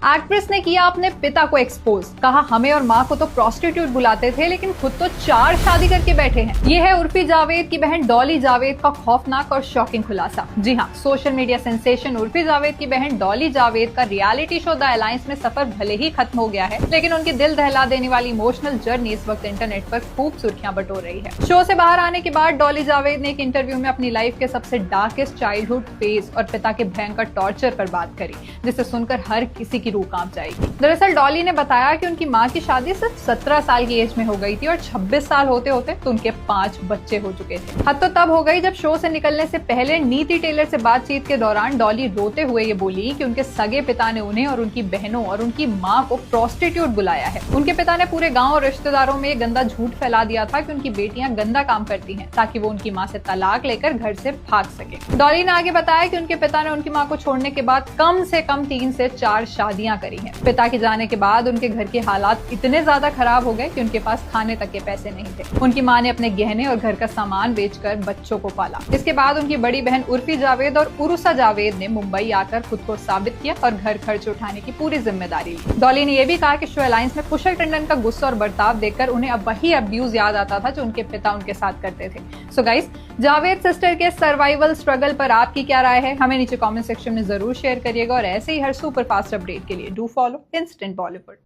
Actress ने किया अपने पिता को एक्सपोज, कहा हमें और माँ को तो प्रोस्टिट्यूट बुलाते थे लेकिन खुद तो 4 शादी करके बैठे हैं। ये है उर्फी जावेद की बहन डॉली जावेद का खौफनाक और शॉकिंग खुलासा। जी हाँ, social media sensation Urfi Javed की बहन डॉली जावेद का रियलिटी शो द अलायंस में सफर भले ही खत्म हो गया है, लेकिन उनकी दिल दहला देने वाली इमोशनल जर्नी इस वक्त इंटरनेट पर खूब सुर्खियां बटोर रही है। शो से बाहर आने के बाद डॉली जावेद ने एक इंटरव्यू में अपनी लाइफ के सबसे डार्केस्ट चाइल्डहुड फेज और पिता के भयंकर टॉर्चर पर बात करी, जिसे सुनकर हर किसी की रूह कांप जाएगी। दरअसल डॉली ने बताया कि उनकी मां की शादी सिर्फ 17 साल की एज में हो गई थी और 26 साल होते होते तो उनके 5 बच्चे हो चुके थे। हद तो तब हो गई जब शो से निकलने से पहले नीति टेलर से बातचीत के दौरान डॉली रोते हुए ये बोली कि उनके सगे पिता ने उन्हें और उनकी बहनों और उनकी मां को प्रोस्टिट्यूट बुलाया है। उनके पिता ने पूरे गांव और रिश्तेदारों में एक गंदा झूठ फैला दिया था कि उनकी बेटियां गंदा काम करती हैं ताकि वो उनकी मां से तलाक लेकर घर से भाग सके। डॉली ने आगे बताया कि उनके पिता ने उनकी मां को छोड़ने के बाद कम से कम 3 से 4 शादियां करी हैं। पिता के जाने के बाद उनके घर के हालात इतने ज्यादा खराब हो गए कि उनके पास खाने तक के पैसे नहीं थे। उनकी मां ने अपने गहने और घर का सामान बेचकर बच्चों को पाला। इसके बाद उनकी बड़ी बहन उर्फी जावेद और उरुसा जावेद ने मुंबई आकर खुद को साबित किया और घर खर्च उठाने की पूरी जिम्मेदारी ली। डॉली ने यह भी कहा कि शो अलायंस में कुशल टंडन का गुस्सा और बर्ताव देखकर उन्हें अब वही अब्यूज याद आता था जो उनके पिता उनके साथ करते थे। सो गाइस, जावेद सिस्टर के सर्वाइवल स्ट्रगल पर आपकी क्या राय है, हमें नीचे कमेंट सेक्शन में जरूर शेयर करिएगा और ऐसे ही हर सुपर फास्ट अपडेट के लिए डू फॉलो इंस्टेंट बॉलीवुड।